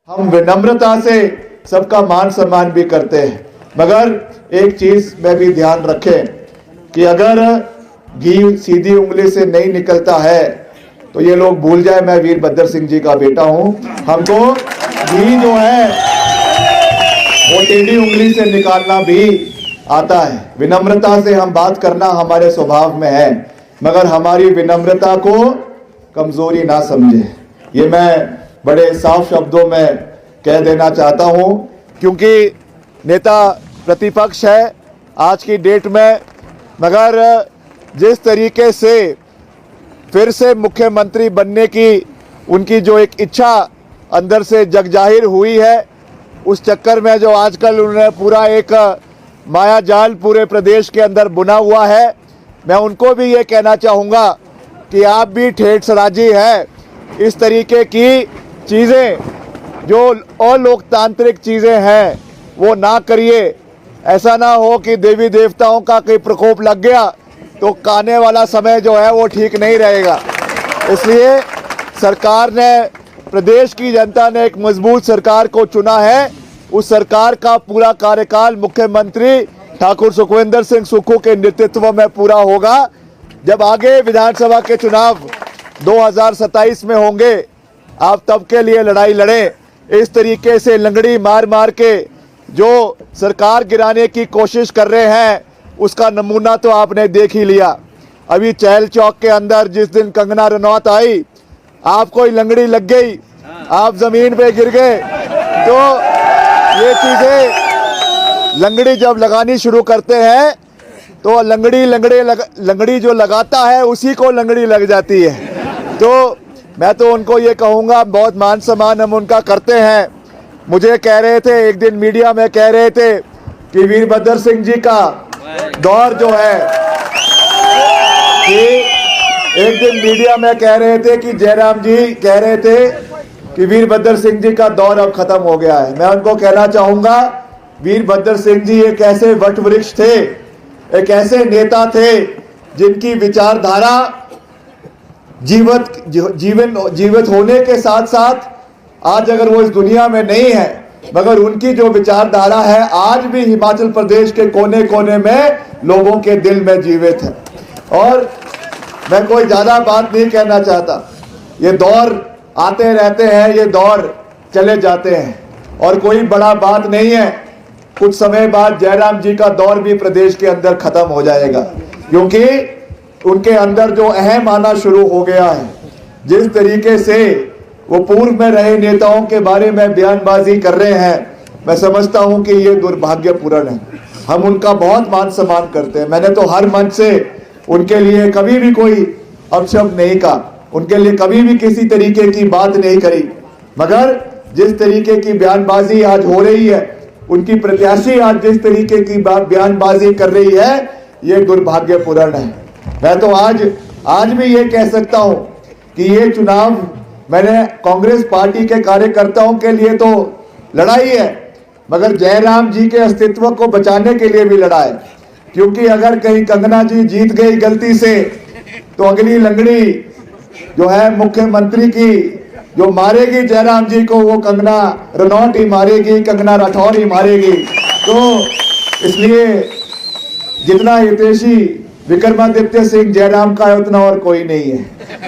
हम विनम्रता से सबका मान सम्मान भी करते हैं, मगर एक चीज में भी ध्यान रखें कि अगर घी सीधी उंगली से नहीं निकलता है तो ये लोग भूल जाए मैं वीरभद्र सिंह जी का बेटा हूं। हमको घी जो है वो टेढ़ी उंगली से निकालना भी आता है। विनम्रता से हम बात करना हमारे स्वभाव में है, मगर हमारी विनम्रता को कमजोरी ना समझे, ये मैं बड़े साफ शब्दों में कह देना चाहता हूं। क्योंकि नेता प्रतिपक्ष है आज की डेट में, मगर जिस तरीके से फिर से मुख्यमंत्री बनने की उनकी जो एक इच्छा अंदर से जग जाहिर हुई है, उस चक्कर में जो आजकल उन्होंने पूरा एक माया जाल पूरे प्रदेश के अंदर बुना हुआ है, मैं उनको भी ये कहना चाहूँगा कि आप भी ठेठ राजी है। इस तरीके की चीज़ें जो अलोकतांत्रिक चीज़ें हैं वो ना करिए। ऐसा ना हो कि देवी देवताओं का कोई प्रकोप लग गया तो आने वाला समय जो है वो ठीक नहीं रहेगा। इसलिए सरकार ने, प्रदेश की जनता ने एक मजबूत सरकार को चुना है। उस सरकार का पूरा कार्यकाल मुख्यमंत्री ठाकुर सुखविंदर सिंह सुक्खू के नेतृत्व में पूरा होगा। जब आगे विधानसभा के चुनाव 2027 में होंगे, आप तब के लिए लड़ाई लड़ें। इस तरीके से लंगड़ी मार मार के जो सरकार गिराने की कोशिश कर रहे हैं उसका नमूना तो आपने देख ही लिया। अभी चहल चौक के अंदर जिस दिन कंगना रनौत आई, आपको लंगड़ी लग गई, आप जमीन पे गिर गए। तो ये चीजें लंगड़ी जब लगानी शुरू करते हैं तो लंगड़ी जो लगाता है उसी को लंगड़ी लग जाती है। तो मैं तो उनको ये कहूँगा, बहुत मान सम्मान हम उनका करते हैं। मुझे कह रहे थे एक दिन मीडिया में, कह रहे थे कि वीरभद्र सिंह जी का दौर जो है, कि एक दिन मीडिया में कह रहे थे कि जयराम जी कह रहे थे कि वीरभद्र सिंह जी का दौर अब खत्म हो गया है। मैं उनको कहना चाहूँगा, वीरभद्र सिंह जी एक ऐसे वट वृक्ष थे, एक ऐसे नेता थे जिनकी विचारधारा जीवित होने के साथ साथ आज अगर वो इस दुनिया में नहीं है, मगर उनकी जो विचारधारा है आज भी हिमाचल प्रदेश के कोने कोने में लोगों के दिल में जीवित है। और मैं कोई ज्यादा बात नहीं कहना चाहता, ये दौर आते रहते हैं, ये दौर चले जाते हैं और कोई बड़ा बात नहीं है। कुछ समय बाद जयराम जी का दौर भी प्रदेश के अंदर खत्म हो जाएगा, क्योंकि उनके अंदर जो अहम आना शुरू हो गया है। जिस तरीके से वो पूर्व में रहे नेताओं के बारे में बयानबाजी कर रहे हैं, मैं समझता हूं कि ये दुर्भाग्यपूर्ण है। हम उनका बहुत मान सम्मान करते हैं। मैंने तो हर मंच से उनके लिए कभी भी कोई अपशब्द नहीं कहा, उनके लिए कभी भी किसी तरीके की बात नहीं करी, मगर जिस तरीके की बयानबाजी आज हो रही है, उनकी प्रत्याशी आज जिस तरीके की बयानबाजी कर रही है, ये दुर्भाग्यपूर्ण है। मैं तो आज भी ये कह सकता हूं कि ये चुनाव मैंने कांग्रेस पार्टी के कार्यकर्ताओं के लिए तो लड़ाई है, मगर जयराम जी के अस्तित्व को बचाने के लिए भी लड़ा है। क्योंकि अगर कहीं कंगना जी जीत गई गलती से, तो अगली लंगड़ी जो है मुख्यमंत्री की जो मारेगी जयराम जी को, वो कंगना रनौत ही मारेगी, कंगना राठौर ही मारेगी। तो इसलिए जितना हितैषी विक्रमादित्य सिंह जयराम का है उतना और कोई नहीं है,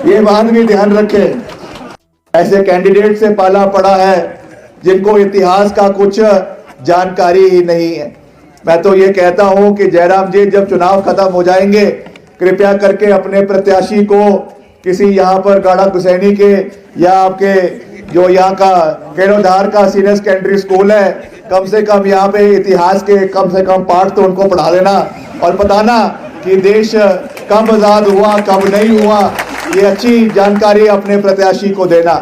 ये बात भी ध्यान रखें। ऐसे कैंडिडेट से पाला पड़ा है जिनको इतिहास का कुछ जानकारी ही नहीं है। मैं तो ये कहता हूं कि जयराम जी जब चुनाव खत्म हो जाएंगे, कृपया करके अपने प्रत्याशी को किसी यहाँ पर गाड़ा गुसैनी के या आपके जो यहाँ का केरोधार का सीनियर सेकेंडरी स्कूल है, कम से कम यहाँ पे इतिहास के कम से कम पाठ तो उनको पढ़ा देना और बताना कि देश कब आजाद हुआ कब नहीं हुआ, ये अच्छी जानकारी अपने प्रत्याशी को देना।